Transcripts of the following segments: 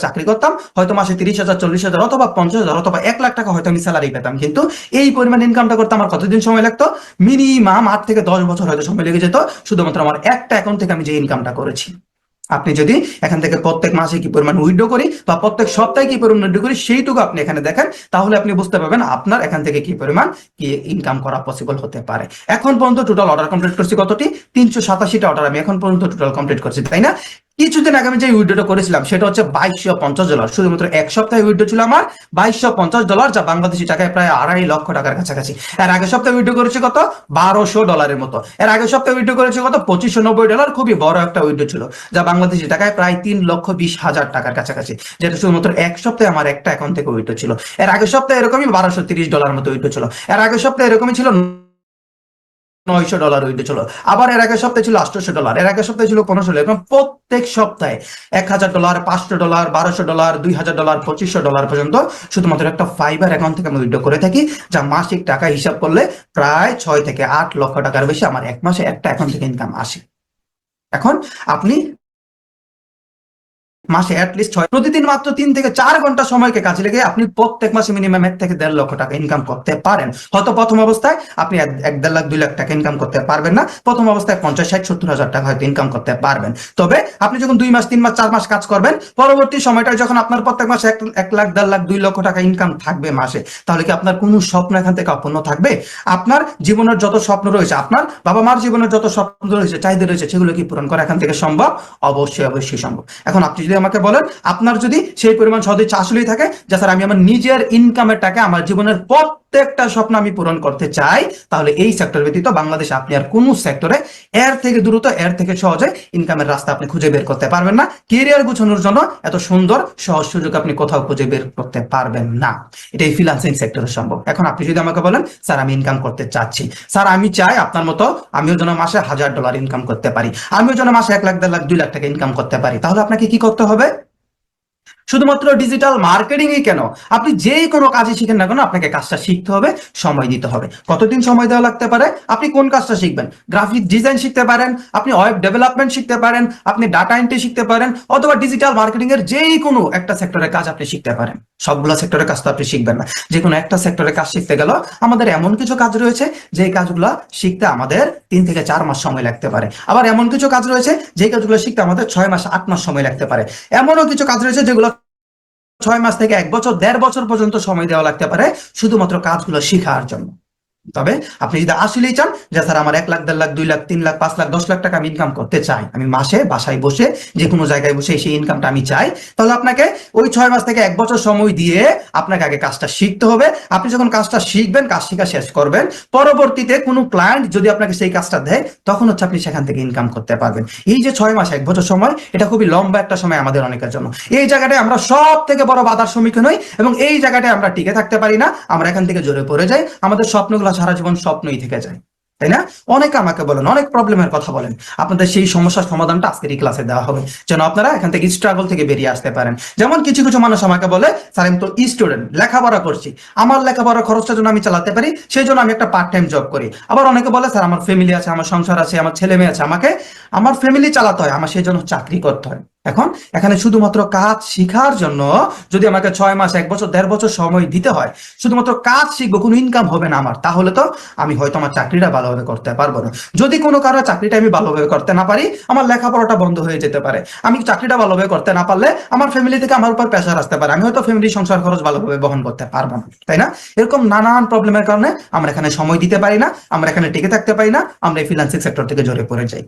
চাকরি করতাম, হয়তো মাসে 30,000, 40,000 অথবা 50,000 অথবা 1 লাখ টাকা হয়তো আমি স্যালারি পেতাম, কিন্তু এই পরিমাণ ইনকামটা করতে আমার কতদিন সময় লাগতো? মিনিমাম 8 থেকে 10 বছর হয়তো সময় লেগে যেত, শুধুমাত্র আমার একটা অ্যাকাউন্ট থেকে আমি যে ইনকামটা করেছি। আপনি যদি এখান থেকে প্রত্যেক মাসে কি পরিমাণ উইথড্র করি বা প্রত্যেক সপ্তাহে কি পরিমাণ উইথড্র করি সেইটুকু আপনি এখানে দেখেন, তাহলে আপনি বুঝতে পারবেন আপনার এখান থেকে কি পরিমাণ কি ইনকাম করা পসিবল হতে পারে। এখন পর্যন্ত টোটাল অর্ডার কমপ্লিট করছি কতটি? 387টা অর্ডার আমি এখন পর্যন্ত টোটাল কমপ্লিট করছি, তাই না? কিছুদিন আগে আমি যে উইথড্রটা করেছিলাম সেটা হচ্ছে $2250, শুধুমাত্র এক সপ্তাহে উইথড্র ছিল আমার $2250, যা বাংলাদেশি টাকায় প্রায় 2.5 লক্ষ টাকার কাছাকাছি। এর আগের সপ্তাহে উইথড্র করেছি কত? $1200 মতো। এর আগের সপ্তাহে উইথড্র করেছি কত? $2590, খুবই বড় একটা উইথড্র ছিল, যা বাংলাদেশি টাকায় প্রায় 3,20,000 টাকার কাছাকাছি, যেটা শুধুমাত্র এক সপ্তাহে আমার একটা অ্যাকাউন্ট থেকে উইথড্র ছিল। এর আগের সপ্তাহে এরকমই $1230 মতো উইথড্র ছিল। এর আগের সপ্তাহে এরকমই ছিল $900 উইথড্র ছিল। আবার এর আগের সপ্তাহে ছিল $800, এর আগের সপ্তাহে ছিল 1500। এরকম প্রত্যেক সপ্তাহে $1,000, $500, $1200, $2,000, $2500 পর্যন্ত শুধুমাত্র একটা ফাইবার অ্যাকাউন্ট থেকে আমি উইথড্র করে থাকি, যা মাসিক টাকা হিসাব করলে প্রায় 6 থেকে 8 লক্ষ টাকার বেশি আমার এক মাসে একটা অ্যাকাউন্ট থেকে ইনকাম আসে। এখন আপনি মাসে অ্যাটলিস্ট প্রতিদিন মাত্র 3 থেকে 4 ঘন্টা সময়কে কাজে লেগে আপনি প্রত্যেক মাসে মিনিমাম 1 থেকে 1.5 লক্ষ টাকা ইনকাম করতে পারেন। হয়তো প্রথম অবস্থায় আপনি 1.5 লাখ 2 লাখ টাকা ইনকাম করতে পারবেন না, প্রথম অবস্থায় 50, 60, 70 হাজার টাকা হয়তো ইনকাম করতে পারবেন। তবে আপনি যখন 2 মাস, 3 মাস, 4 মাস কাজ করবেন, পরবর্তী সময়টায় যখন আপনার প্রত্যেক মাসে 1 লাখ, 1.5 লাখ, 2 লক্ষ টাকা ইনকাম থাকবে মাসে, তাহলে কি আপনার কোনো স্বপ্ন এখান থেকে অপূর্ণ থাকবে? আপনার জীবনের যত স্বপ্ন রয়েছে, আপনার বাবা মার জীবনের যত স্বপ্ন রয়েছে, চাহিদা রয়েছে, সেগুলো কি পূরণ করা এখান থেকে সম্ভব? অবশ্যই অবশ্যই সম্ভব। এখন আপনি যদি আমাকে বলেন আপনার যদি সেই পরিমাণ সদিচ্ছা আসলেই থাকে যে স্যার আমি আমার নিজের ইনকামের টাকা আমার জীবনের প্রত্যেকটা স্বপ্ন আমি পূরণ করতে চাই, তাহলে এই সেক্টর ব্যতীত বাংলাদেশে আপনি আর কোন সেক্টরে এর থেকে দ্রুত, এর থেকে সহজে ইনকামের রাস্তা আপনি খুঁজে বের করতে পারবেন না। ক্যারিয়ার গুছানোর জন্য এত সুন্দর সহজ সুযোগ আপনি কোথাও খুঁজে বের করতে পারবেন না। এটাই ফ্রিল্যান্সিং সেক্টরে সম্ভব। এখন আপনি যদি আমাকে বলেন স্যার আমি ইনকাম করতে চাচ্ছি, স্যার আমি চাই আপনার মতো আমিও যেন মাসে $1000 ইনকাম করতে পারি, আমিও যেন মাসে 1 লাখ, 1.5 লাখ, 2 লাখ টাকা ইনকাম করতে পারি, তাহলে আপনাকে কি করতে হবে? শুধুমাত্র ডিজিটাল মার্কেটিং কেন, আপনি যে কোনো কাজে শিখেন না কেন, আপনাকে কাজটা শিখতে হবে, সময় দিতে হবে। কতদিন সময় দেওয়া লাগতে পারে? আপনি কোন কাজটা শিখবেন? গ্রাফিক ডিজাইন শিখতে পারেন, আপনি ওয়েব ডেভেলপমেন্ট শিখতে পারেন, আপনি ডাটা এন্ট্রি শিখতে পারেন, অথবা ডিজিটাল মার্কেটিং এর যে কোনো একটা সেক্টরের কাজ আপনি শিখতে পারেন। সবগুলো সেক্টরের কাজ তো আপনি শিখবেন না। যে কোনো একটা সেক্টরের কাজ শিখতে গেল আমাদের এমন কিছু কাজ রয়েছে যে কাজগুলো শিখতে আমাদের 3 থেকে 4 মাস সময় লাগতে পারে। আবার এমন কিছু কাজ রয়েছে যে কাজগুলো শিখতে আমাদের 6 মাস, 8 মাস সময় লাগতে পারে। এমনও কিছু কাজ রয়েছে যেগুলো 6 মাস থেকে 1 বছর, 1.5 বছর পর্যন্ত সময় দেওয়া লাগতে পারে শুধুমাত্র কাজগুলো শেখার জন্য। তবে আপনি যদি আসলেই চান যে স্যার আমার 1 লাখ, 1.5 লাখ, 2 লাখ, 3 লাখ, 5 লাখ, 10 লাখ টাকা আমি ইনকাম করতে চাই, আমি মাসে বাসায় বসে যে কোনো জায়গায় বসে সেই ইনকামটা আমি চাই, তাহলে আপনাকে ওই 6 মাস থেকে 1 বছর সময় দিয়ে আপনাকে আগে কাজটা শিখতে হবে। আপনি যখন কাজটা শিখবেন, কাজ শেখা শেষ করবেন, পরবর্তীতে কোনো ক্লায়েন্ট যদি আপনাকে সেই কাজটা দেয়, তখন হচ্ছে আপনি সেখান থেকে ইনকাম করতে পারবেন। এই যে 6 মাস, 1 বছর সময়, এটা খুবই লম্বা একটা সময় আমাদের অনেকের জন্য। এই জায়গাটায় আমরা সব থেকে বড় বাধার সম্মুখীন হই এবং এই জায়গাটায় আমরা টিকে থাকতে পারি না, আমরা এখান থেকে জোরে পড়ে যাই, আমাদের স্বপ্নগুলো সারা জীবন স্বপ্নই থেকে যায়, তাই না? অনেকে আমাকে বলেন, অনেক প্রবলেমের কথা বলেন, আপনাদের সেই সমস্যার সমাধানটা আজকের এই ক্লাসে দেওয়া হবে, যেন আপনারা এখান থেকে স্ট্রাগল থেকে বেরিয়ে আসতে পারেন। যেমন কিছু কিছু মানুষ আমাকে বলে স্যার আমি তো স্টুডেন্ট, লেখাপড়া করছি, আমার লেখাপড়ার খরচটা যেন আমি চালাতে পারি সেই জন্য আমি একটা পার্ট টাইম জব করি। আবার অনেকে বলে স্যার আমার ফ্যামিলি আছে, আমার সংসার আছে, আমার ছেলে মেয়ে আছে, আমাকে আমার ফ্যামিলি চালাতে হয়, আমার সেই জন্য চাকরি করতে হয়। এখন এখানে শুধুমাত্র কাজ শেখার জন্য যদি আমাকে 6 মাস, 1 বছর, 1.5 বছর সময় দিতে হয়, শুধুমাত্র কাজ শিখবো, কোনো ইনকাম হবে না আমার, তাহলে তো আমি হয়তো আমার চাকরিটা ভালোভাবে করতে পারবো না। যদি কোনো কারণে চাকরিটা আমি ভালোভাবে করতে না পারি, আমার লেখাপড়াটা বন্ধ হয়ে যেতে পারে, আমি চাকরিটা ভালোভাবে করতে না পারলে আমার ফ্যামিলি থেকে আমার উপর প্রেশার আসতে পারে, আমি হয়তো ফ্যামিলি সংসার খরচ ভালোভাবে বহন করতে পারবো না, তাই না? এরকম নানান প্রবলেমের কারণে আমরা এখানে সময় দিতে পারি না, আমরা এখানে টিকে থাকতে পারি না, আমরা এই ফ্রিল্যান্সিং সেক্টর থেকে জড়ে পড়ে যাই।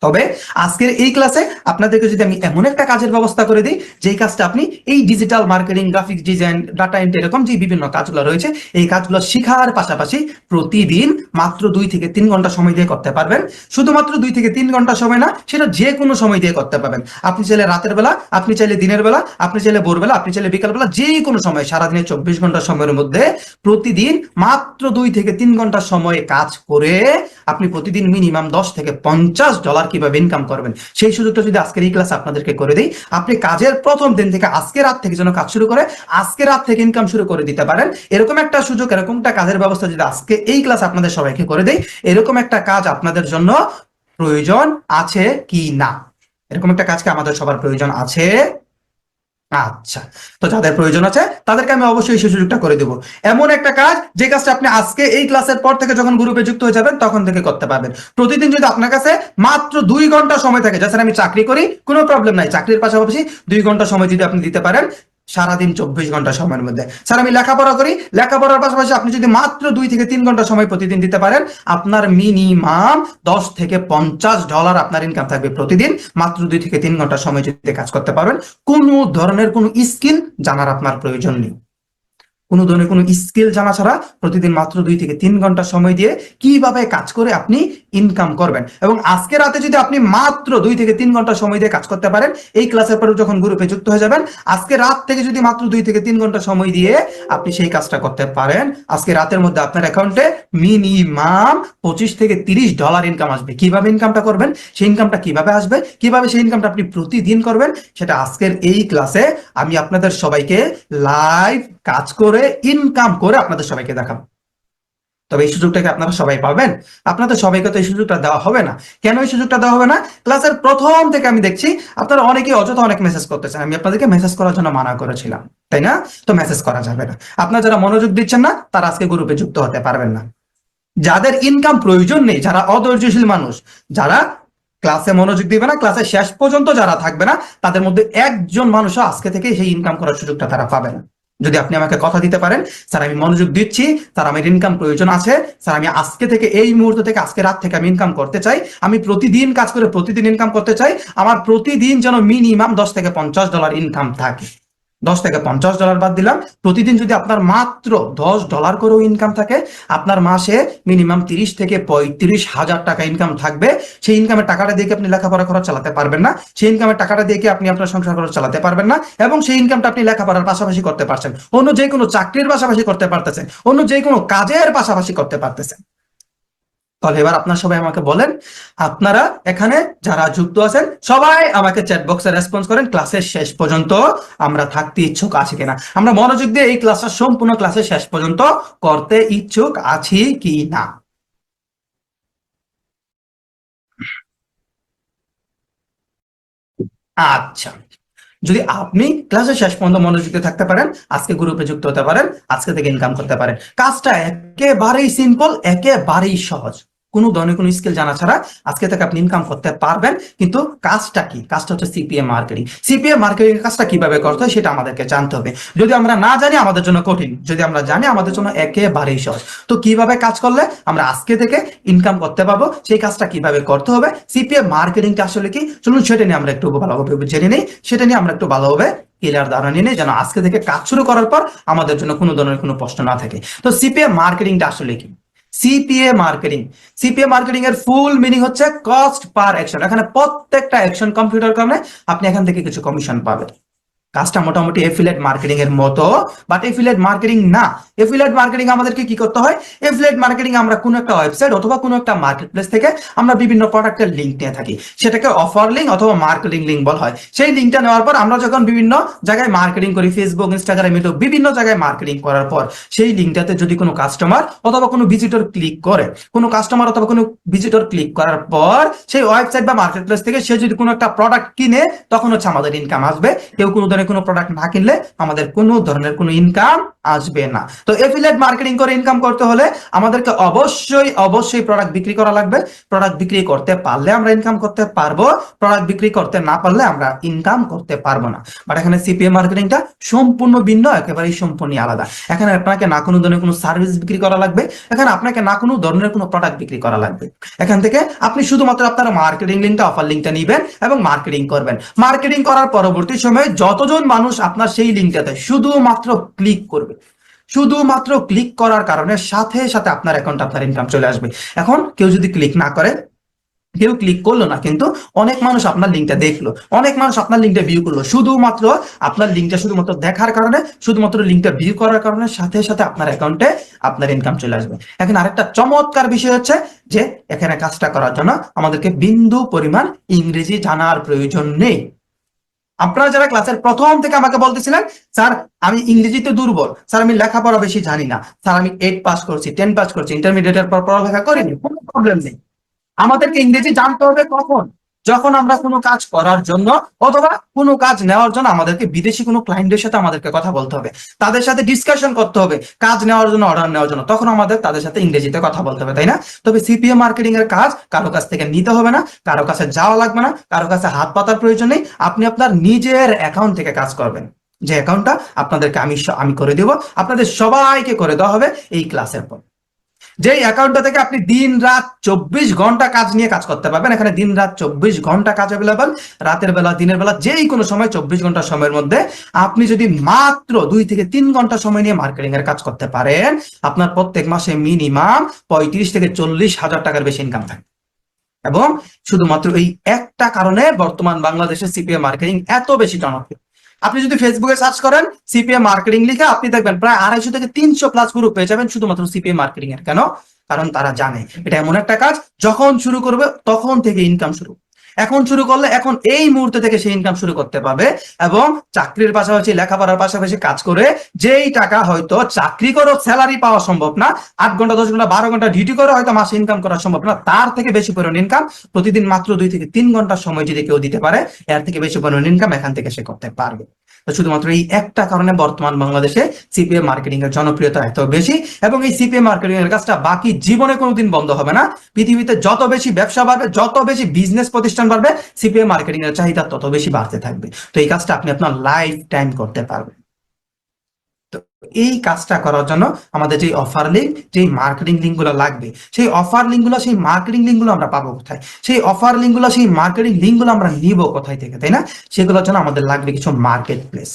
তবে আজকের এই ক্লাসে আপনাদেরকে যদি আমি এমন একটা কাজের ব্যবস্থা করে দিই, যেই কাজটা আপনি এই digital marketing, graphics design, data entry, এরকম যে বিভিন্ন কাজগুলো রয়েছে, এই কাজগুলো শেখার পাশাপাশি প্রতিদিন মাত্র 2 থেকে 3 ঘন্টা সময় দিয়ে করতে পারবেন। শুধুমাত্র 2 থেকে 3 ঘন্টা সময় না, সেটা যে কোনো সময় দিয়ে করতে পারবেন। আপনি চাইলে রাতের বেলা, আপনি চাইলে দিনের বেলা, আপনি চাইলে ভোরবেলা, আপনি চাইলে বিকালবেলা, যে কোনো সময়, সারাদিনে 24 ঘন্টা সময়ের মধ্যে প্রতিদিন মাত্র 2 থেকে 3 ঘন্টা সময় কাজ করে আপনি প্রতিদিন মিনিমাম $10 থেকে $50 কিভাবে ইনকাম করবেন, সেই সুযোগটা যদি আজকের এই ক্লাস আপনাদেরকে করে দিই, আপনি কাজের প্রথম দিন থেকে আজকে রাত থেকে যেন কাজ শুরু করে আজকে রাত থেকে ইনকাম শুরু করে দিতে পারেন, এরকম একটা সুযোগ, এরকম একটা কাজের ব্যবস্থা যদি আজকে এই ক্লাস আপনাদের সবাইকে করে দেই, এরকম একটা কাজ আপনাদের জন্য প্রয়োজন আছে কি না? এরকম একটা কাজকে আমাদের সবার প্রয়োজন আছে আচ্ছা, তো যাদের প্রয়োজন আছে তাদেরকে আমি অবশ্যই সেই সুযোগটা করে দেবো। এমন একটা কাজ, যে কাজটা আপনি আজকে এই ক্লাসের পর থেকে যখন গ্রুপে যুক্ত হয়ে যাবেন তখন থেকে করতে পারবেন। প্রতিদিন যদি আপনার কাছে মাত্র 2 ঘন্টা সময় থাকে, স্যার আমি চাকরি করি, কোনো প্রবলেম নাই, চাকরির পাশাপাশি 2 ঘন্টা সময় যদি আপনি দিতে পারেন সারাদিন 24 ঘন্টা সময়ের মধ্যে, স্যার আমি লেখাপড়া করি, লেখাপড়ার পাশাপাশি আপনি যদি মাত্র 2 থেকে 3 ঘন্টা সময় প্রতিদিন দিতে পারেন, আপনার মিনিমাম $10 থেকে $50 আপনার ইনকাম থাকবে প্রতিদিন, মাত্র 2 থেকে 3 ঘন্টা সময় যদি কাজ করতে পারবেন। কোনো ধরনের কোনো স্কিল জানার আপনার প্রয়োজন নেই, কোনো ধরনের কোনো স্কিল জানা ছাড়া প্রতিদিন মাত্র 2 থেকে 3 ঘন্টা সময় দিয়ে কিভাবে কাজ করে আপনি ইনকাম করবেন। এবং আজকে রাতে যদি আপনি মাত্র 2 থেকে 3 ঘন্টা সময় দিয়ে কাজ করতে পারেন, এই ক্লাসের পরে যখন গ্রুপে যুক্ত হয়ে যাবেন, আজকে রাত থেকে যদি মাত্র 2 থেকে 3 ঘন্টা সময় দিয়ে আপনি সেই কাজটা করতে পারেন, আজকে রাতের মধ্যে আপনার অ্যাকাউন্টে মিনিমাম $25 থেকে $30 ইনকাম আসবে। কিভাবে ইনকামটা করবেন, সেই ইনকামটা কিভাবে আসবে, কিভাবে সেই ইনকামটা আপনি প্রতিদিন করবেন, সেটা আজকের এই ক্লাসে আমি আপনাদের সবাইকে লাইভ কাজ করে ইনকাম করে আপনাদের সবাইকে দেখাবো। তবে এই সুযোগটাকে আপনারা সবাই পাবেন? আপনাদের সবাইকে তো এই সুযোগটা দেওয়া হবে না। কেন এই সুযোগটা দেওয়া হবে না? ক্লাসের প্রথম থেকে আমি দেখছি আপনারা অনেকেই অযথা অনেক মেসেজ করতেছেন, আমি আপনাদেরকে মেসেজ করার জন্য মানা করেছিলাম, তাই না? তো মেসেজ করা যাবে না। আপনারা যারা মনোযোগ দিচ্ছেন না তারা আজকে গ্রুপে যুক্ত হতে পারবেন না। যাদের ইনকাম প্রয়োজন নেই, যারা অধৈর্যশীল মানুষ, যারা ক্লাসে মনোযোগ দিবে না, ক্লাসে শেষ পর্যন্ত যারা থাকবে না, তাদের মধ্যে একজন মানুষও আজকে থেকে সেই ইনকাম করার সুযোগটা তারা পাবে না। যদি আপনি আমাকে কথা দিতে পারেন, স্যার আমি মনোযোগ দিচ্ছি, স্যার আমার ইনকাম প্রয়োজন আছে, স্যার আমি আজকে থেকে এই মুহূর্ত থেকে আজকে রাত থেকে আমি ইনকাম করতে চাই, আমি প্রতিদিন কাজ করে প্রতিদিন ইনকাম করতে চাই, আমার প্রতিদিন যেন মিনিমাম $10 থেকে $50 ইনকাম থাকে। $10 থেকে $50 বাদ দিলাম, প্রতিদিন যদি আপনার মাত্র $10 করেও ইনকাম থাকে, আপনার মাসে মিনিমাম 30 থেকে 35 হাজার টাকা ইনকাম থাকবে। সেই ইনকামের টাকাটা দিয়ে কি আপনি লেখাপড়া খরচ চালাতে পারবেন না? সেই ইনকামের টাকাটা দিয়ে কি আপনি আপনার সংসার খরচ চালাতে পারবেন না? এবং সেই ইনকামটা আপনি লেখাপড়ার পাশাপাশি করতে পারছেন, অন্য যে কোনো চাকরির পাশাপাশি করতে পারতেছেন, অন্য যে কোনো কাজের পাশাপাশি করতে পারতেছেন। তাহলে এবার আপনার সবাই আমাকে বলেন, আপনারা এখানে যারা যুক্ত আছেন সবাই আমাকে চ্যাট বক্সে রেসপন্স করেন, ক্লাসের শেষ পর্যন্ত আমরা থাকতে ইচ্ছুক আছি কিনা, আমরা মনোযোগ দিয়ে এই ক্লাসটা সম্পূর্ণ ক্লাসের শেষ পর্যন্ত করতে ইচ্ছুক আছি কি না। আচ্ছা, যদি আপনি ক্লাসের শেষ পর্যন্ত মনোযোগ দিয়ে থাকতে পারেন, আজকে গ্রুপে যুক্ত হতে পারেন, আজকে থেকে ইনকাম করতে পারেন। কাজটা একেবারেই সিম্পল, একেবারেই সহজ, কোনো ধরনের কোনো স্কিল জানা ছাড়া আজকে থেকে আপনি ইনকাম করতে পারবেন। কিন্তু কাজটা কি? কাজটা হচ্ছে সিপিএম মার্কেটিং। সিপিএম মার্কেটিং কাজটা কিভাবে করতে হয় সেটা আমাদেরকে জানতে হবে। যদি আমরা না জানি আমাদের জন্য কঠিন, যদি আমরা জানি আমাদের জন্য একেবারেই সহজ। তো কিভাবে কাজ করলে আমরা আজকে থেকে ইনকাম করতে পারবো, সেই কাজটা কিভাবে করতে হবে, সিপিএম মার্কেটিংটা আসলে কি, চলুন সেটা নিয়ে আমরা একটু ভালোভাবে জেনে নিই, সেটা নিয়ে আমরা একটু ভালোভাবে ক্লিয়ার ধারণা নিয়ে যেন আজকে থেকে কাজ শুরু করার পর আমাদের জন্য কোনো ধরনের কোনো প্রশ্ন না থাকে। তো সিপিএম মার্কেটিংটা আসলে কি? সিপিএ মার্কেটিং এর ফুল মিনিং হচ্ছে কস্ট পার অ্যাকশন। এখানে প্রত্যেকটা অ্যাকশন কম্পিউটার করলে আপনি এখান থেকে কিছু কমিশন পাবেন। কাজটা মোটামুটি এফিলিয়েট মার্কেটিং এর মতো, বাট এফিলিয়েট মার্কেটিং না। এফিলিয়েট মার্কেটিং আমাদেরকে কি করতে হয়? এফিলিয়েট মার্কেটিং আমরা কোনো একটা ওয়েবসাইট অথবা কোনো একটা মার্কেট প্লেস থেকে আমরা বিভিন্ন প্রোডাক্টের লিঙ্ক নিয়ে থাকি, সেটাকে অফার লিঙ্ক অথবা মার্কেটিং লিঙ্ক বলা হয়। সেই লিঙ্কটা নেওয়ার পর আমরা যখন বিভিন্ন জায়গায় মার্কেটিং করি, ফেসবুক, ইনস্টাগ্রাম, ইউটিউব, বিভিন্ন জায়গায় মার্কেটিং করার পর সেই লিঙ্কটাতে যদি কোনো কাস্টমার অথবা কোনো ভিজিটর ক্লিক করে, কোনো কাস্টমার অথবা কোনো ভিজিটর ক্লিক করার পর সেই ওয়েবসাইট বা মার্কেট প্লেস থেকে সে যদি কোনো একটা প্রোডাক্ট কিনে, তখন হচ্ছে আমাদের ইনকাম আসবে। কেউ কোনো ধরনের কোনো প্রোডাক্ট না কিনলে আমাদের কোনো ধরনের কোনো ইনকাম আসবে না। তো এফিলিয়েট মার্কেটিং করে ইনকাম করতে হলে আমাদেরকে অবশ্যই প্রোডাক্ট বিক্রি করা লাগবে। প্রোডাক্ট বিক্রি করতে পারলে আমরা ইনকাম করতে পারবো, প্রোডাক্ট বিক্রি করতে না পারলে আমরা ইনকাম করতে পারবো না। বাট এখানে সিপিএম মার্কেটিংটা সম্পূর্ণ ভিন্ন, একেবারেই সম্পূর্ণ আলাদা। এখানে আপনাকে না কোনো ধরনের কোনো সার্ভিস বিক্রি করা লাগবে, এখানে আপনাকে না কোনো ধরনের কোনো প্রোডাক্ট বিক্রি করা লাগবে। এখান থেকে আপনি শুধুমাত্র আপনার মার্কেটিং লিঙ্কটা, অফার লিঙ্কটা নিবেন এবং মার্কেটিং করবেন। মার্কেটিং করার পরবর্তী সময়ে যতজন মানুষ আপনার সেই লিঙ্কটাতে শুধুমাত্র ক্লিক করবে, শুধুমাত্র ক্লিক করার কারণে সাথে সাথে আপনার অ্যাকাউন্টে আপনার ইনকাম চলে আসবে। এখন কেউ যদি ক্লিক না করে, কেউ ক্লিক করলো না, কিন্তু অনেক মানুষ আপনার লিঙ্কটা দেখলো, অনেক মানুষ আপনার লিঙ্কটা ভিউ করলো, শুধুমাত্র আপনার লিঙ্কটা শুধুমাত্র দেখার কারণে, শুধুমাত্র লিঙ্কটা ভিউ করার কারণে সাথে সাথে আপনার অ্যাকাউন্টে আপনার ইনকাম চলে আসবে। এখন আরেকটা চমৎকার বিষয় হচ্ছে যে এখানে কাজটা করার জন্য আমাদেরকে বিন্দু পরিমাণ ইংরেজি জানার প্রয়োজন নেই। আপনারা যারা ক্লাসের প্রথম থেকে আমাকে বলতেছিলেন, স্যার আমি ইংরেজিতে দুর্বল, স্যার আমি লেখাপড়া বেশি জানি না, স্যার আমি 8 পাস করছি, 10 পাস করছি, ইন্টারমিডিয়েটের পর পড়ালেখা করিনি, কোনো প্রবলেম নেই। আমাদেরকে ইংরেজি জানতে হবে কখন? যখন আমরা কোনো কাজ করার জন্য অথবা কোনো কাজ নেওয়ার জন্য আমাদেরকে বিদেশি কোনো ক্লায়েন্টের সাথে আমাদেরকে কথা বলতে হবে, তাদের সাথে ডিসকাশন করতে হবে কাজ নেওয়ার জন্য, অর্ডার নেওয়ার জন্য, তখন আমাদের তাদের সাথে ইংরেজিতে কথা বলতে হবে, তাই না? তবে সিপিএ মার্কেটিং এর কাজ কারো কাছ থেকে নিতে হবে না, কারো কাছে যাওয়া লাগবে না, কারো কাছে হাত পাতার প্রয়োজন নেই। আপনি আপনার নিজের অ্যাকাউন্ট থেকে কাজ করবেন, যে অ্যাকাউন্টটা আপনাদেরকে আমি করে দেব, আপনাদের সবাইকে করে দেওয়া হবে এই ক্লাসের পর। যেই অ্যাকাউন্টটা থেকে আপনি দিন রাত 24 ঘন্টা কাজ নিয়ে কাজ করতে পারবেন। এখানে দিন রাত 24 ঘন্টা কাজ অ্যাভেলেবল, রাতের বেলা দিনের বেলা যেই কোনো সময় 24 ঘন্টা সময়ের মধ্যে আপনি যদি মাত্র 2 থেকে 3 ঘন্টা সময় নিয়ে মার্কেটিং এর কাজ করতে পারেন, আপনার প্রত্যেক মাসে মিনিমাম 35 থেকে 40 হাজার টাকার বেশি ইনকাম থাকে। এবং শুধুমাত্র এই একটা কারণে বর্তমান বাংলাদেশের সিপিএ মার্কেটিং এত বেশি জনপ্রিয়। আপনি যদি ফেসবুকে সার্চ করেন সিপিএ মার্কেটিং লিখে, আপনি দেখবেন প্রায় 250 থেকে 300 প্লাস গ্রুপ পেয়ে যাবেন শুধুমাত্র সিপিএ মার্কেটিং এর। কেন? কারণ তারা জানে এটা এমন একটা কাজ, যখন শুরু করবে তখন থেকে ইনকাম শুরু। এখন শুরু করলে এখন এই মুহূর্তে থেকে সে ইনকাম শুরু করতে পারবে, এবং চাকরির পাশাপাশি লেখাপড়ার পাশাপাশি কাজ করে যেই টাকা হয়তো চাকরি করে স্যালারি পাওয়া সম্ভব না, 8 ঘন্টা 10 ঘন্টা 12 ঘন্টা ডিউটি করে হয়তো মাসে ইনকাম করা সম্ভব না, তার থেকে বেশি পরিমাণ ইনকাম প্রতিদিন মাত্র 2 থেকে 3 ঘন্টা সময় যদি কেউ দিতে পারে, এর থেকে বেশি পরিমাণ ইনকাম এখান থেকে সে করতে পারবে। তো শুধুমাত্র এই একটা কারণে বর্তমান বাংলাদেশে সিপিএ মার্কেটিং এর জনপ্রিয়তা এত বেশি, এবং এই সিপিএ মার্কেটিং এর কাজটা বাকি জীবনে কোনোদিন বন্ধ হবে না। পৃথিবীতে যত বেশি ব্যবসা বাড়বে, যত বেশি বিজনেস প্রতিষ্ঠান বাড়বে, সিপিএ মার্কেটিং এর চাহিদা তত বেশি বাড়তে থাকবে। তো এই কাজটা আপনি আপনার লাইফ টাইম করতে পারবেন। তো এই কাজটা করার জন্য আমাদের যে অফার লিঙ্ক, যে মার্কেটিং লিঙ্ক গুলো লাগবে, সেই অফার লিঙ্ক গুলো, সেই মার্কেটিং লিঙ্ক গুলো আমরা পাবো কোথায়? সেই অফার লিঙ্ক গুলো, সেই মার্কেটিং লিঙ্ক গুলো আমরা নিব কোথায় থেকে, তাই না? সেগুলোর জন্য আমাদের লাগবে কিছু মার্কেট প্লেস।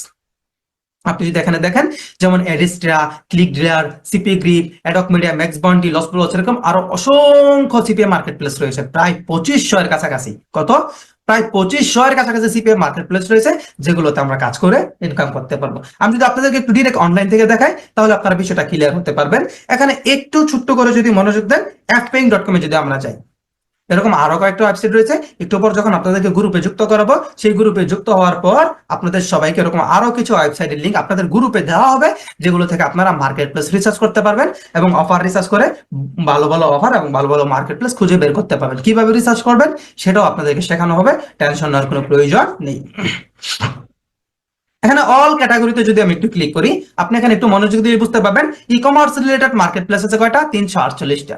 আপনি যদি এখানে দেখেন, যেমন Adsterra, Click Dealer, CP Grip, AdWork Media, Max Bounty, Los Pollos, এরকম আরো অসংখ্য সিপিএ মার্কেট প্লেস রয়েছে, প্রায় 2500 এর কাছাকাছি। কত? প্রায় 2500 এর কাছাকাছি সিপিএ মার্কেট প্লেস রয়েছে, যেগুলোতে আমরা কাজ করে ইনকাম করতে পারবো। আমি যদি আপনাদেরকে একটু ডিরেক্ট অনলাইন থেকে দেখাই, তাহলে আপনারা বিষয়টা ক্লিয়ার হতে পারবেন। এখানে একটু ছোট্ট করে যদি মনোযোগ দেন, appaying.com এ যদি আমরা যাই, এরকম আরো কয়েকটা ওয়েবসাইট রয়েছে। একটু পর যখন আপনাদেরকে গ্রুপে যুক্ত করাবো, সেই গ্রুপে যুক্ত হওয়ার পর আপনাদের সবাইকে এরকম আরো কিছু ওয়েবসাইটের লিংক আপনাদের গ্রুপে দেওয়া হবে, যেগুলো থেকে আপনারা মার্কেট প্লেস রিসার্চ করতে পারবেন এবং অফার রিসার্চ করে ভালো ভালো অফার এবং ভালো ভালো মার্কেট প্লেস খুঁজে বের করতে পারবেন। কিভাবে রিসার্চ করবেন সেটাও আপনাদেরকে শেখানো হবে, টেনশন নেওয়ার কোনো প্রয়োজন নেই। এখানে অল ক্যাটাগরিতে যদি আমি একটু ক্লিক করি, আপনি এখানে একটু মনোযোগ দিয়ে বুঝতে পারবেন e commerce related market place আছে কয়টা? 348টা।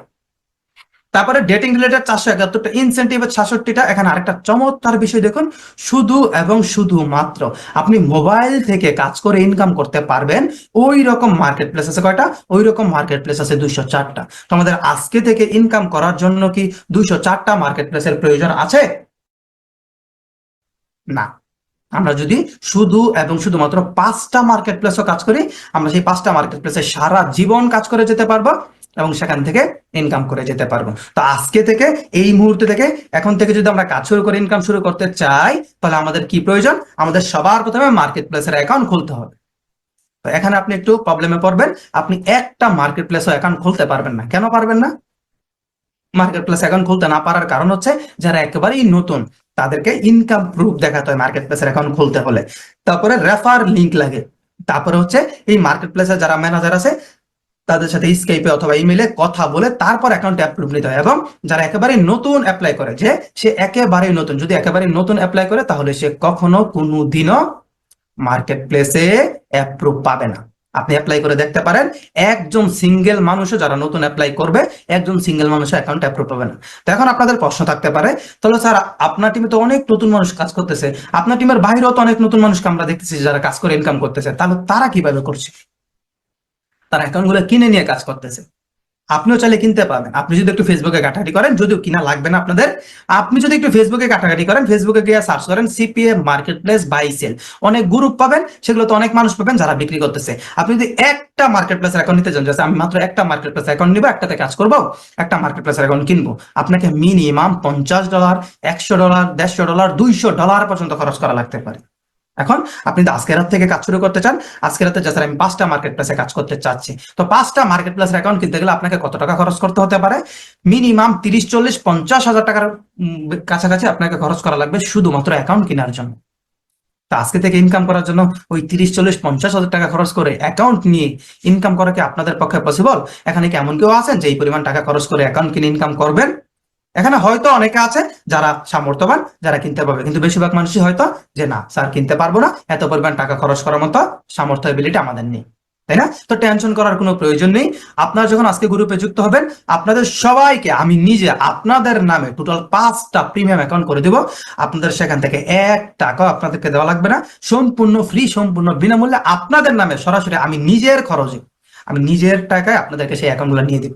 তারপরে ডেটিং রিলেটেড 471টা, ইনসেন্টিভ 66টা। এখানে আরেকটা চমৎকার বিষয় দেখুন, শুধু এবং শুধুমাত্র আপনি মোবাইল থেকে কাজ করে ইনকাম করতে পারবেন ওই রকম মার্কেট প্লেস আছে কয়টা? ওই রকম মার্কেট প্লেস আছে 204টা। তো আমাদের আজকে থেকে ইনকাম করার জন্য কি 204টা মার্কেট প্লেসের প্রয়োজন আছে? না। আমরা যদি শুধু এবং শুধুমাত্র 5টা মার্কেট প্লেসও কাজ করি, আমরা সেই 5টা মার্কেট প্লেসে সারা জীবন কাজ করে যেতে পারবো এবং সেখান থেকে ইনকাম করে যেতে পারবো। তো আজকে থেকে, এই মুহূর্তে থেকে, এখন থেকে যদি আমরা কাজ শুরু করে ইনকাম শুরু করতে চাই, তাহলে আমাদের কি প্রয়োজন? আমাদের সবার প্রথমে মার্কেট প্লেসের অ্যাকাউন্ট খুলতে হবে। তো এখানে আপনি একটু প্রবলেমে পড়বেন, আপনি একটা মার্কেট প্লেসও অ্যাকাউন্ট খুলতে পারবেন না। কেন পারবেন না? মার্কেট প্লেস অ্যাকাউন্ট খুলতে না পারার কারণ হচ্ছে, যারা একেবারেই নতুন তাদেরকে ইনকাম প্রুফ দেখাতে হয় মার্কেট প্লেসের অ্যাকাউন্ট খুলতে হলে। তারপরে রেফার লিংক লাগে। তারপরে হচ্ছে এই মার্কেট প্লেসে যারা ম্যানেজার আছে তাদের সাথে স্কাইপে অথবা ইমেইলে কথা বলে তারপর অ্যাকাউন্ট অ্যাপ্রুভ নিতে হয়। এবং যারা একেবারে নতুন অ্যাপ্লাই করে, যে সে একেবারেই নতুন, যদি একেবারে নতুন অ্যাপ্লাই করে, তাহলে সে কখনো কোনোদিনও মার্কেট প্লেসে অ্যাপ্রুভ পাবে না। আপনি অ্যাপ্লাই করে দেখতে পারেন, একজন সিঙ্গেল মানুষও, যারা নতুন অ্যাপ্লাই করবে, একজন সিঙ্গেল মানুষও অ্যাকাউন্ট অ্যাপ্রুভ পাবে না। তো এখন আপনাদের প্রশ্ন থাকতে পারে, তাহলে স্যার আপনার টিমে তো অনেক নতুন মানুষ কাজ করতেছে, আপনার টিমের বাইরেও তো অনেক নতুন মানুষকে আমরা দেখতেছি যারা কাজ করে ইনকাম করতেছে, তাহলে তারা কিভাবে করছে? তারা অ্যাকাউন্ট গুলো কিনে নিয়ে কাজ করতেছে। আপনিও চাইলে কিনতে পারবেন। আপনি যদি একটু ফেসবুকে ঘাটাঘাটি করেন, যদিও কিনা লাগবে না আপনাদের, আপনি যদি একটু ফেসবুকে ঘাটাঘাটি করেন, ফেসবুকে গিয়ে সার্চ করেন CPA marketplace buy sell, অনেক গ্রুপ পাবেন, সেগুলোতে অনেক মানুষ পাবেন যারা বিক্রি করতেছে। আপনি যদি একটা মার্কেট প্লেস অ্যাকাউন্ট নিতে চান, আমি মাত্র একটা মার্কেট প্লেস অ্যাকাউন্ট নিবো, একটাতে কাজ করবো, একটা মার্কেট প্লেস অ্যাকাউন্ট কিনবো, আপনাকে মিনিমাম $50, $100, $150, $200 পর্যন্ত খরচ করা লাগতে পারে। এখন আপনি যদি আজকের রাত থেকে কাজ শুরু করতে চান, আজকের রাতে স্যার আমি 5টা মার্কেট প্লেসে কাজ করতে চাচ্ছি, তো 5টা মার্কেট প্লেসের অ্যাকাউন্ট কিনতে গেলে আপনাকে কত টাকা খরচ করতে হতে পারে? মিনিমাম 30, 40, 50 হাজার টাকার কাছাকাছি আপনাকে খরচ করা লাগবে শুধুমাত্র অ্যাকাউন্ট কেনার জন্য। তো আজকে থেকে ইনকাম করার জন্য ওই 30, 40, 50 হাজার টাকা খরচ করে অ্যাকাউন্ট নিয়ে ইনকাম করা কি আপনাদের পক্ষে পসিবল? এখানে কি এমন কেউ আছেন যে এই পরিমাণ টাকা খরচ করে অ্যাকাউন্ট কিনে ইনকাম করবেন? এখানে হয়তো অনেকে আছে যারা সামর্থ্যবান, যারা কিনতে পারবে, কিন্তু বেশিরভাগ মানুষই হয়তো যে না স্যার কিনতে পারবো না, এত পরিমাণ টাকা খরচ করার মতো সামর্থ্য এবিলিটি আমাদের নেই, তাই না? তো টেনশন করার কোনো প্রয়োজন নেই। আপনারা যখন আজকে গ্রুপে যুক্ত হবেন, আপনাদের সবাইকে আমি নিজে আপনাদের নামে টোটাল 5টা প্রিমিয়াম অ্যাকাউন্ট করে দেব। আপনাদের সেখান থেকে 1 টাকাও আপনাদেরকে দেওয়া লাগবে না, সম্পূর্ণ ফ্রি, সম্পূর্ণ বিনামূল্যে আপনাদের নামে সরাসরি আমি নিজের খরচে, আমি নিজের টাকায় আপনাদেরকে সেই অ্যাকাউন্টগুলো নিয়ে দিব।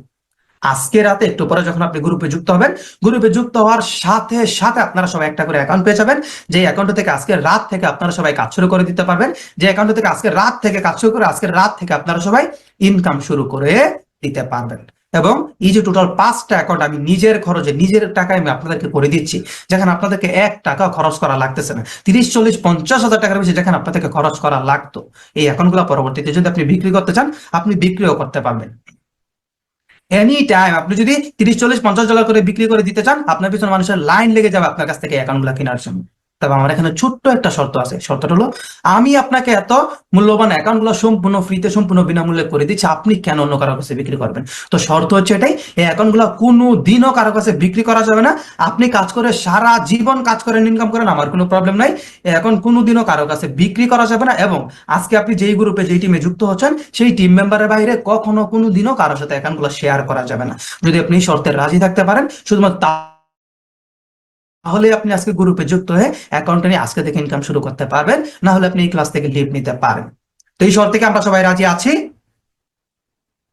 আজকে রাতে একটু পরে যখন আপনি গ্রুপে যুক্ত হবেন, গ্রুপে যুক্ত হওয়ার সাথে সাথে আপনারা সবাই একটা করে অ্যাকাউন্ট পেয়ে যাবেন, যে অ্যাকাউন্ট থেকে আজকে রাত থেকে আপনারা সবাই কাজ শুরু করে দিতে পারবেন, যে অ্যাকাউন্ট থেকে আজকে রাত থেকে কাজ শুরু করে আজকে রাত থেকে আপনারা সবাই ইনকাম শুরু করে দিতে পারবেন। এবং এই যে টোটাল 5টা অ্যাকাউন্ট আমি নিজের খরচে, নিজের টাকায় আমি আপনাদেরকে করে দিচ্ছি, যেখানে আপনাদেরকে 1 টাকা খরচ করা লাগতেছে না, 30, 40, 50 হাজার টাকার বেশি যেখানে আপনাদেরকে খরচ করা লাগতো, এই অ্যাকাউন্টগুলো পরবর্তীতে যদি আপনি বিক্রি করতে চান, আপনি বিক্রিও করতে পারবেন এনি টাইম। আপনি যদি 30, 40, 50 ডলার করে বিক্রি করে দিতে চান, আপনার পিছনে মানুষের লাইন লেগে যাবে আপনার কাছ থেকে অ্যাকাউন্ট গুলা কেনার জন্য। তবে আমার এখানে ছোট্ট একটা শর্ত আছে, শর্তটা হলো আমি আপনাকে এত মূল্যবান অ্যাকাউন্ট গুলো সম্পূর্ণ ফ্রিতে, সম্পূর্ণ বিনামূল্যে করে দিচ্ছি, আপনি কেন অন্য কারো কাছে বিক্রি করবেন? তো শর্ত হচ্ছে এটাই, এই অ্যাকাউন্ট গুলো কোনো দিনও কারো কাছে বিক্রি করা যাবে না। আপনি কাজ করে সারা জীবন কাজ করেন, ইনকাম করেন, আমার কোনো প্রবলেম নাই, এখন কোনোদিনও কারো কাছে বিক্রি করা যাবে না। এবং আজকে আপনি যেই গ্রুপে, যেই টিমে যুক্ত হচ্ছেন, সেই টিম মেম্বারের বাইরে কখনো কোনোদিনও কারোর সাথে অ্যাকাউন্ট গুলো শেয়ার করা যাবে না। যদি আপনি শর্তে রাজি থাকতে পারেন, শুধুমাত্র তাহলে আপনি আজকে গ্রুপে যুক্ত হয়ে অ্যাকাউন্ট নিয়ে আজকে থেকে ইনকাম শুরু করতে পারবেন, না হলে আপনি এই ক্লাস থেকে লিভ নিতে পারেন। তো এই শর্তে কি আমরা সবাই রাজি আছি?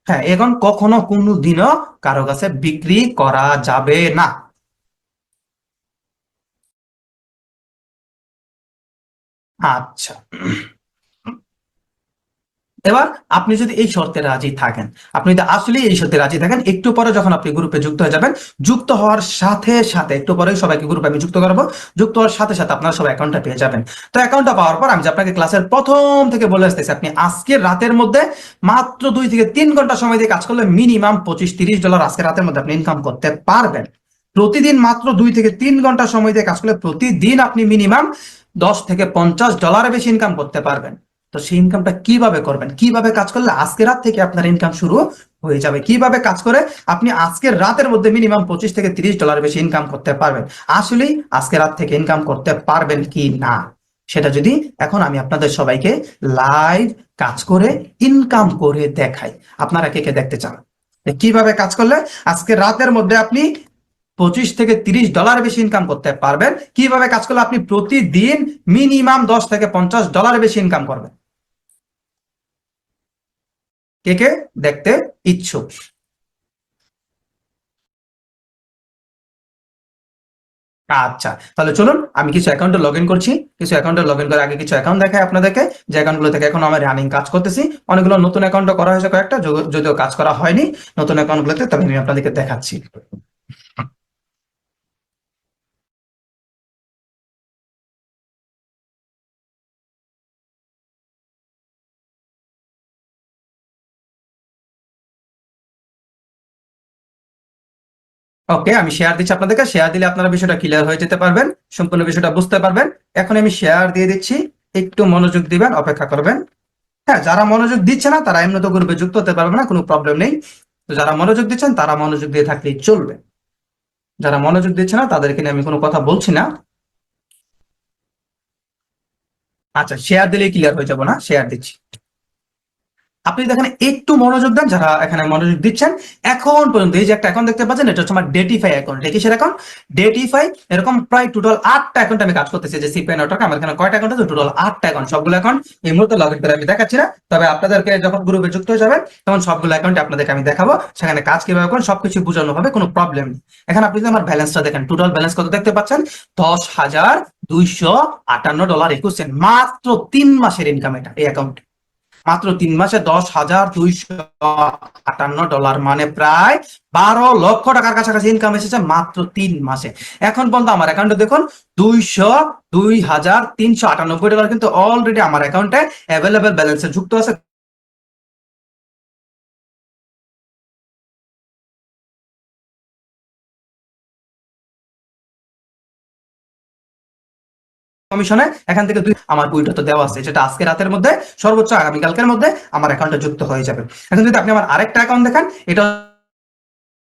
হ্যাঁ, এখন কখনো কোনো দিনও কারো কাছে বিক্রি করা যাবে না। আচ্ছা, এবার আপনি যদি এই শর্তে রাজি থাকেন, আপনি যদি আসলে এই শর্তে রাজি থাকেন, একটু পরে যখন আপনি গ্রুপে যুক্ত হয়ে যাবেন, যুক্ত হওয়ার সাথে সাথে একটু পরে সবাইকে গ্রুপে আমি যুক্ত করবো, যুক্ত হওয়ার সাথে সাথে আপনারা সবাই অ্যাকাউন্টটা পেয়ে যাবেন। তো অ্যাকাউন্টটা পাওয়ার পর আমি যে আপনাকে ক্লাসের প্রথম থেকে বলে আসতেছি, আপনি আজকে রাতের মধ্যে মাত্র 2 থেকে 3 ঘন্টা সময় দিয়ে কাজ করলে মিনিমাম 25, 30 ডলার আজকে রাতের মধ্যে আপনি ইনকাম করতে পারবেন। প্রতিদিন মাত্র 2 থেকে 3 ঘন্টা সময় দিয়ে কাজ করলে প্রতিদিন আপনি মিনিমাম 10 থেকে 50 ডলারের বেশি ইনকাম করতে পারবেন। তো সেই ইনকামটা কিভাবে করবেন, কিভাবে কাজ করলে আজকে রাত থেকে আপনার ইনকাম শুরু হয়ে যাবে, কিভাবে কাজ করে আপনি আজকের রাতের মধ্যে মিনিমাম 25 থেকে 30 ডলার বেশি ইনকাম করতে পারবেন, আসলেই আজকে রাত থেকে ইনকাম করতে পারবেন কি না, সেটা যদি এখন আমি আপনাদের সবাইকে লাইভ কাজ করে ইনকাম করে দেখাই। আপনারা কে কে দেখতে চান কিভাবে কাজ করলে আজকে রাতের মধ্যে আপনি 25 থেকে 30 ডলার বেশি ইনকাম করতে পারবেন, কিভাবে কাজ করলে আপনি প্রতিদিন মিনিমাম 10 থেকে 50 ডলার বেশি ইনকাম করবেন? কে কে দেখতে ইচ্ছুক? আচ্ছা, তাহলে চলুন আমি কিছু অ্যাকাউন্টে লগ ইন করছি। কিছু অ্যাকাউন্টে লগ ইন করে আগে কিছু অ্যাকাউন্ট দেখাই আপনাদেরকে, যে অ্যাকাউন্টগুলো থেকে এখন আমার রানিং কাজ করতেছি। অনেকগুলো নতুন অ্যাকাউন্টও করা হয়েছে কয়েকটা, যদিও কাজ করা হয়নি নতুন অ্যাকাউন্টগুলোতে, তবে আমি আপনাদেরকে দেখাচ্ছি। ওকে, আমি শেয়ার দিচ্ছি আপনাদেরকে, শেয়ার দিলে আপনারা বিষয়টা ক্লিয়ার হয়ে যেতে পারবেন, সম্পূর্ণ বিষয়টা বুঝতে পারবেন। এখন আমি শেয়ার দিয়ে দিচ্ছি, একটু মনোযোগ দিবেন, অপেক্ষা করবেন। হ্যাঁ, যারা মনোযোগ দিচ্ছে না তারা এমনি তো গ্রুপে যুক্ত হতে পারবে না, কোনো প্রবলেম নেই। তো যারা মনোযোগ দিচ্ছেন তারা মনোযোগ দিয়ে থাকলেই চলবে, যারা মনোযোগ দিচ্ছে না তাদেরকে নিয়ে আমি কোনো কথা বলছি না। আচ্ছা, শেয়ার দিলেই ক্লিয়ার হয়ে যাবো না, শেয়ার দিচ্ছি। আপনি দেখেন একটু মনোযোগ দেন, যারা এখানে মনোযোগ দিচ্ছেন। এখন পর্যন্ত এই যে একটা অ্যাকাউন্ট দেখতে পাচ্ছেন, এটা হচ্ছে আমার ডেটিফাই অ্যাকাউন্ট। কিসের অ্যাকাউন্ট? ডেটিফাই। এরকম প্রায় টোটাল 8টা অ্যাকাউন্ট আমি কাজ করতেছি, যে সিপিআই নেটওয়ার্ক আমার এখানে কয়টা অ্যাকাউন্ট আছে? টোটাল 8টা অ্যাকাউন্ট। সবগুলো অ্যাকাউন্ট এই মুহূর্তে লগ ইন করে আমি দেখাচ্ছি না, তবে আপনাদেরকে যখন গ্রুপে যুক্ত হয়ে যাবেন তখন সবগুলো অ্যাকাউন্টে আপনাদেরকে আমি দেখাবো, সেখানে কাজ কিভাবে করেন সবকিছু বোঝানো হবে, কোনো প্রবলেম নেই। এখানে আপনি যদি আমার ব্যালেন্সটা দেখেন, টোটাল ব্যালেন্স কত দেখতে পাচ্ছেন? 10,258 ডলার 21 সেন্ট। মাত্র 3 মাসের ইনকাম এটা, এই অ্যাকাউন্টে মাত্র 3 মাসে 10,258 ডলার, মানে প্রায় 12 লক্ষ টাকার কাছাকাছি ইনকাম এসেছে মাত্র 3 মাসে। এখন পর্যন্ত আমার অ্যাকাউন্টে দেখুন 202,398 ডলার কিন্তু অলরেডি আমার অ্যাকাউন্টে অ্যাভেলেবেল ব্যালেন্সে যুক্ত আছে। কমিশনে এখান থেকে আমার উইড্রো তো দেওয়া আছে, যেটা আজকে রাতের মধ্যে সর্বোচ্চ আগামীকালকের মধ্যে আমার অ্যাকাউন্টে যুক্ত হয়ে যাবে। এখন যদি আপনি আমার আরেকটা অ্যাকাউন্ট দেখেন, এটা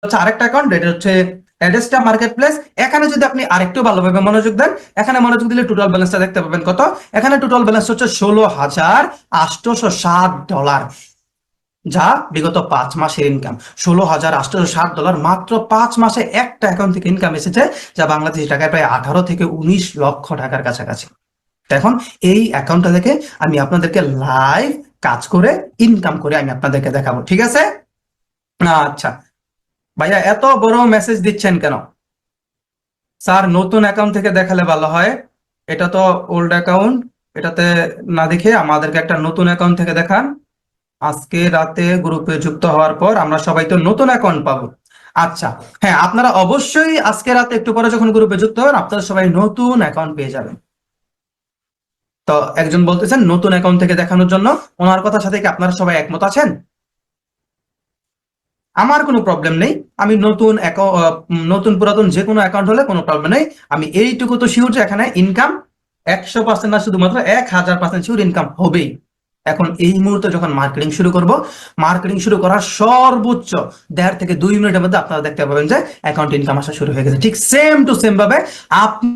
হচ্ছে আরেকটা অ্যাকাউন্ট, এটা হচ্ছে অ্যাডেস্টা মার্কেট প্লেস। এখানে যদি আপনি আরেকটু ভালোভাবে মনোযোগ দেন, এখানে মনোযোগ দিলে টোটাল ব্যালেন্সটা দেখতে পাবেন কত। এখানে টোটাল ব্যালেন্স হচ্ছে $16,860, যা বিগত 5 মাসের ইনকাম। $16,860 মাত্র 5 মাসে একটা অ্যাকাউন্ট থেকে ইনকাম এসেছে, যা বাংলাদেশি টাকায় প্রায় 18 থেকে 19 লক্ষ টাকার কাছাকাছি। তো এখন এই অ্যাকাউন্টটা থেকে আমি আপনাদেরকে লাইভ কাজ করে ইনকাম করে আমি আপনাদেরকে দেখাবো, ঠিক আছে? আচ্ছা ভাইয়া, এত বড় মেসেজ দিচ্ছেন কেন? স্যার নতুন অ্যাকাউন্ট থেকে দেখালে ভালো হয়, এটা তো ওল্ড অ্যাকাউন্ট, এটাতে না দেখে আমাদেরকে একটা নতুন অ্যাকাউন্ট থেকে দেখান। আজকে রাতে গ্রুপে যুক্ত হওয়ার পর আমরা সবাই তো নতুন অ্যাকাউন্ট পাবো। আচ্ছা, হ্যাঁ, আপনারা অবশ্যই আজকে রাতে একটু পরে যখন গ্রুপে যুক্ত হবেন, আপনারা সবাই নতুন অ্যাকাউন্ট পেয়ে যাবেন। তো একজন বলতেছেন নতুন অ্যাকাউন্ট থেকে দেখানোর জন্য, ওনার কথার সাথে কি আপনারা সবাই একমত আছেন? আমার কোনো প্রবলেম নেই। আমি নতুন পুরাতন যে কোনো অ্যাকাউন্ট হলে কোনো প্রবলেম নেই। আমি এইটুকু তো শিওর যে এখানে ইনকাম 100% না, শুধুমাত্র 1000% শিওর ইনকাম হবেই। এখন এই মুহূর্তে যখন মার্কেটিং শুরু করব, মার্কেটিং শুরু করার সর্বোচ্চ 1.5 থেকে 2 মিনিটের মধ্যে আপনারা দেখতে পাবেন যে অ্যাকাউন্ট ইনকাম আসা শুরু হয়ে গেছে। ঠিক সেম টু সেম ভাবে আপনিও